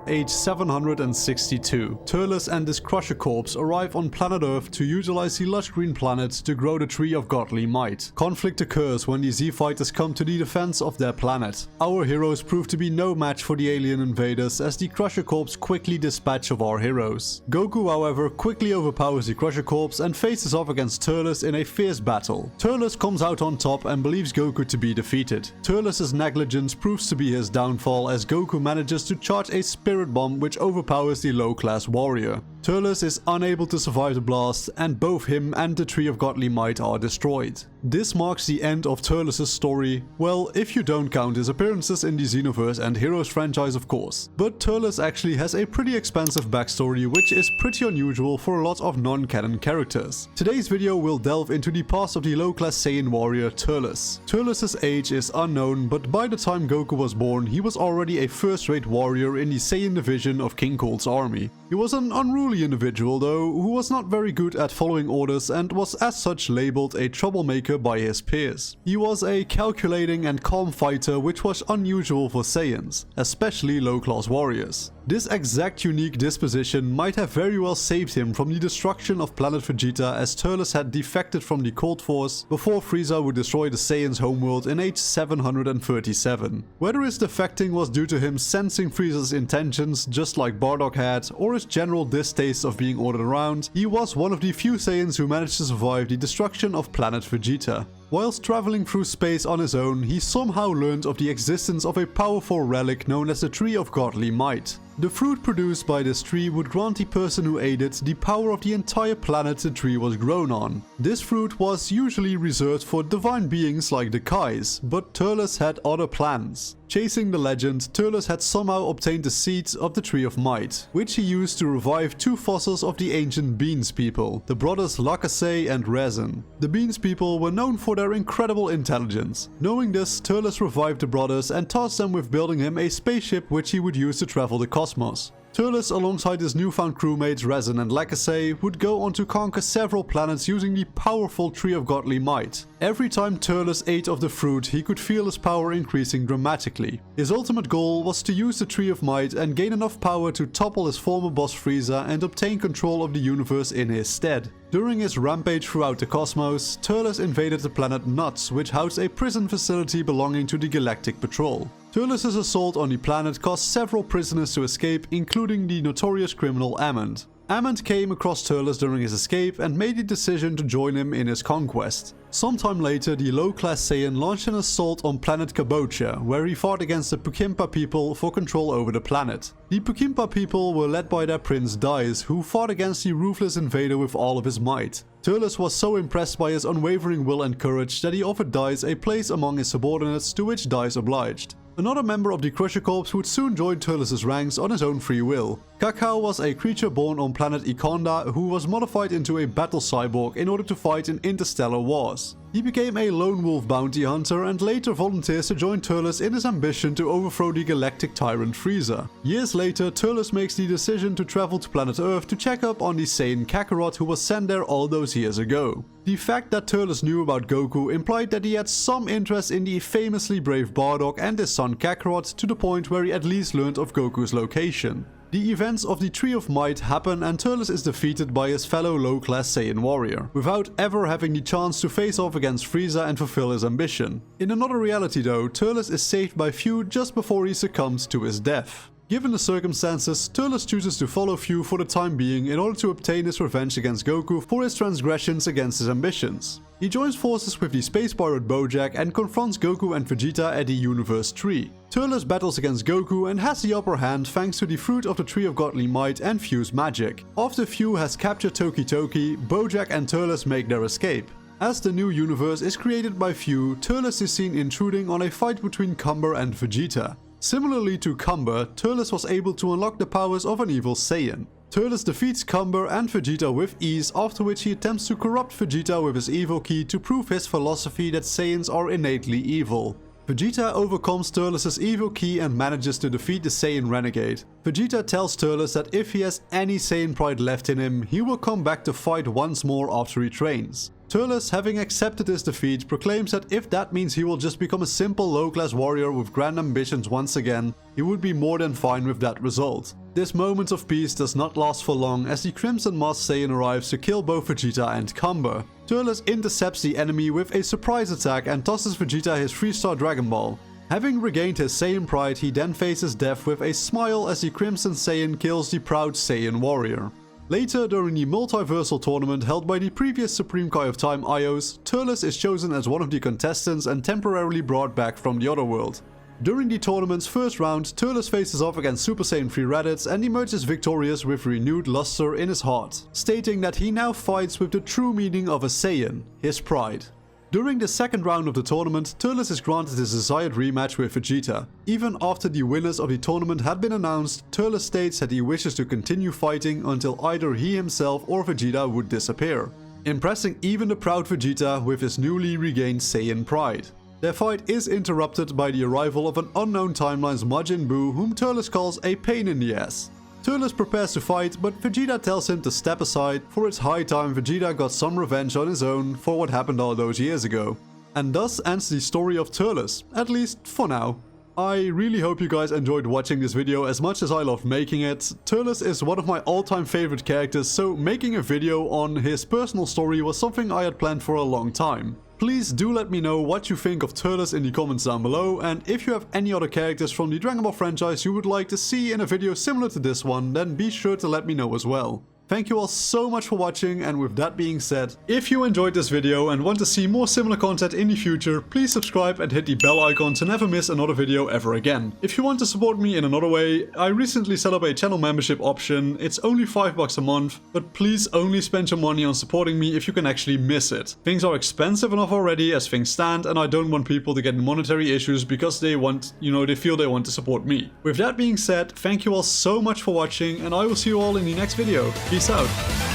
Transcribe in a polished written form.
Age 762, Turles and his Crusher Corps arrive on planet Earth to utilize the lush green planet to grow the Tree of Godly Might. Conflict occurs when the Z-Fighters come to the defense of their planet. Our heroes prove to be no match for the alien invaders as the Crusher Corps quickly dispatch of our heroes. Goku, however, quickly overpowers the Crusher Corps and faces off against Turles in a fierce battle. Turles comes out on top and believes Goku to be defeated. Turles' negligence proves to be his downfall as Goku manages to charge a spirit bomb which overpowers the low-class warrior. Turles is unable to survive the blast and both him and the Tree of Godly Might are destroyed. This marks the end of Turles' story, well, if you don't count his appearances in the Xenoverse and Heroes franchise of course. But Turles actually has a pretty expansive backstory which is pretty unusual for a lot of non-canon characters. Today's video will delve into the past of the low-class Saiyan warrior Turles. Turles' age is unknown, but by the time Goku was born he was already a first-rate warrior in the Saiyan division of King Cold's army. He was an unruly individual though, who was not very good at following orders and was as such labeled a troublemaker by his peers. He was a calculating and calm fighter which was unusual for Saiyans, especially low-class warriors. This exact unique disposition might have very well saved him from the destruction of planet Vegeta as Turles had defected from the Cold Force before Frieza would destroy the Saiyans' homeworld in age 737. Whether his defecting was due to him sensing Frieza's intentions just like Bardock had, or his general distaste of being ordered around, he was one of the few Saiyans who managed to survive the destruction of planet Vegeta. Whilst traveling through space on his own, he somehow learned of the existence of a powerful relic known as the Tree of Godly Might. The fruit produced by this tree would grant the person who ate it the power of the entire planet the tree was grown on. This fruit was usually reserved for divine beings like the Kais, but Turles had other plans. Chasing the legend, Turles had somehow obtained the seeds of the Tree of Might, which he used to revive two fossils of the ancient Beans people, the brothers Lacasse and Resin. The Beans people were known for their incredible intelligence. Knowing this, Turles revived the brothers and tasked them with building him a spaceship which he would use to travel the cosmos. Turles, alongside his newfound crewmates Resin and Lacasse, would go on to conquer several planets using the powerful Tree of Godly Might. Every time Turles ate of the fruit, he could feel his power increasing dramatically. His ultimate goal was to use the Tree of Might and gain enough power to topple his former boss Frieza and obtain control of the universe in his stead. During his rampage throughout the cosmos, Turles invaded the planet Nuts, which housed a prison facility belonging to the Galactic Patrol. Turles' assault on the planet caused several prisoners to escape, including the notorious criminal Amond. Amond came across Turles during his escape and made the decision to join him in his conquest. Sometime later, the low-class Saiyan launched an assault on planet Kabocha, where he fought against the Pukimpa people for control over the planet. The Pukimpa people were led by their prince Dice, who fought against the ruthless invader with all of his might. Turles was so impressed by his unwavering will and courage that he offered Dice a place among his subordinates, to which Dice obliged. Another member of the Crusher Corps would soon join Turles' ranks on his own free will. Kakao was a creature born on planet Ikonda who was modified into a battle cyborg in order to fight in interstellar wars. He became a lone wolf bounty hunter and later volunteers to join Turles in his ambition to overthrow the galactic tyrant Frieza. Years later, Turles makes the decision to travel to planet Earth to check up on the Saiyan Kakarot who was sent there all those years ago. The fact that Turles knew about Goku implied that he had some interest in the famously brave Bardock and his son Kakarot, to the point where he at least learned of Goku's location. The events of the Tree of Might happen and Turles is defeated by his fellow low-class Saiyan warrior, without ever having the chance to face off against Frieza and fulfill his ambition. In another reality though, Turles is saved by Fu just before he succumbs to his death. Given the circumstances, Turles chooses to follow Fu for the time being in order to obtain his revenge against Goku for his transgressions against his ambitions. He joins forces with the space pirate Bojack and confronts Goku and Vegeta at the Universe Tree. Turles battles against Goku and has the upper hand thanks to the fruit of the Tree of Godly Might and Fu's magic. After Fu has captured Toki Toki, Bojack and Turles make their escape. As the new universe is created by Fu, Turles is seen intruding on a fight between Cumber and Vegeta. Similarly to Cumber, Turles was able to unlock the powers of an evil Saiyan. Turles defeats Cumber and Vegeta with ease, after which he attempts to corrupt Vegeta with his evil key to prove his philosophy that Saiyans are innately evil. Vegeta overcomes Turles' evil key and manages to defeat the Saiyan renegade. Vegeta tells Turles that if he has any Saiyan pride left in him, he will come back to fight once more after he trains. Turles, having accepted his defeat, proclaims that if that means he will just become a simple low-class warrior with grand ambitions once again, he would be more than fine with that result. This moment of peace does not last for long as the Crimson Masked Saiyan arrives to kill both Vegeta and Kumber. Turles intercepts the enemy with a surprise attack and tosses Vegeta his 3-star Dragon Ball. Having regained his Saiyan pride, he then faces death with a smile as the Crimson Saiyan kills the proud Saiyan warrior. Later, during the multiversal tournament held by the previous Supreme Kai of Time Ios, Turles is chosen as one of the contestants and temporarily brought back from the other world. During the tournament's first round, Turles faces off against Super Saiyan 3 Raditz and emerges victorious with renewed luster in his heart, stating that he now fights with the true meaning of a Saiyan, his pride. During the second round of the tournament, Turles is granted his desired rematch with Vegeta. Even after the winners of the tournament had been announced, Turles states that he wishes to continue fighting until either he himself or Vegeta would disappear, impressing even the proud Vegeta with his newly regained Saiyan pride. Their fight is interrupted by the arrival of an unknown timeline's Majin Buu, whom Turles calls a pain in the ass. Turles prepares to fight, but Vegeta tells him to step aside, for it's high time Vegeta got some revenge on his own for what happened all those years ago. And thus ends the story of Turles, at least for now. I really hope you guys enjoyed watching this video as much as I loved making it. Turles is one of my all-time favorite characters, so making a video on his personal story was something I had planned for a long time. Please do let me know what you think of Turles in the comments down below, and if you have any other characters from the Dragon Ball franchise you would like to see in a video similar to this one, then be sure to let me know as well. Thank you all so much for watching, and with that being said, if you enjoyed this video and want to see more similar content in the future, please subscribe and hit the bell icon to never miss another video ever again. If you want to support me in another way, I recently set up a channel membership option. It's only $5 a month, but please only spend your money on supporting me if you can actually miss it. Things are expensive enough already as things stand, and I don't want people to get monetary issues because they feel they want to support me. With that being said, thank you all so much for watching, and I will see you all in the next video. Peace out.